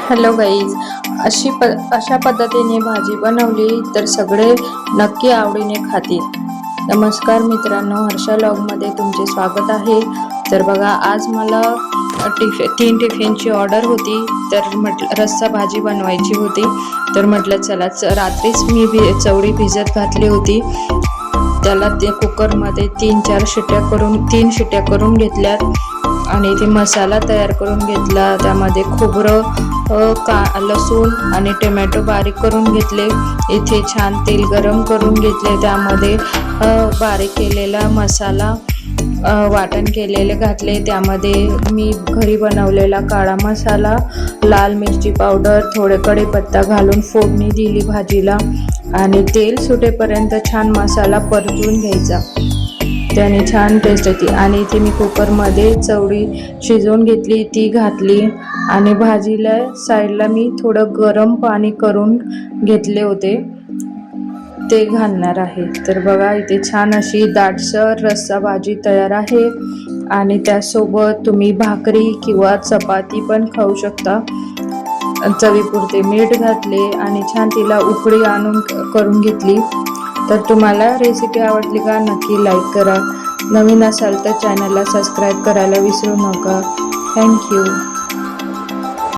Hello guys, अशा पद्धतीने भाजी बनवली तर सगळे नक्की आवडीने खातील। नमस्कार मित्रांनो, हर्षा व्लॉगमध्ये तुमचे स्वागत आहे। तर बघा, आज मला 3 टिफिनची ऑर्डर होती। तर म्हटलं रस्सा भाजी बनवायची होती। तर म्हटलं चला, रात्रीच मी चवळी भिजत घातली होती। त्याला ते कुकरमध्ये 3 शिट्ट्या करून घेतल्यात आणि ते मसाला तयार करून घेतला। त्यामध्ये खोबरं, लसूण आणि टोमॅटो बारीक करून घेतले। इथे छान तेल गरम करून घेतले, त्यामध्ये बारीक केलेला मसाला वाटण केलेले घातले। त्यामध्ये मी घरी बनवलेला काळा मसाला, लाल मिरची पावडर, थोडे कढीपत्ता घालून फोडणी दिली भाजीला आणि तेल सुटेपर्यंत छान मसाला परतून घ्यायचा, त्याने छान टेस्ट येते। आणि इथे मी कुकरमध्ये चवळी शिजवून घेतली, ती घातली आणि भाजीला साईडला मी थोडं गरम पाणी करून घेतले होते, ते घालणार आहे। तर बघा, इथे छान अशी दाटसर रस्सा भाजी तयार आहे आणि त्यासोबत तुम्ही भाकरी किंवा चपाती पण खाऊ शकता। चवीपुरते मीठ घातले आणि छान तिला उकळी आणून करून घेतली। तर तुम्हाला रेसिपी आवडली का? नक्की लाईक करा। नवीन असाल तर चॅनलला सबस्क्राईब करायला विसरू नका। थँक्यू।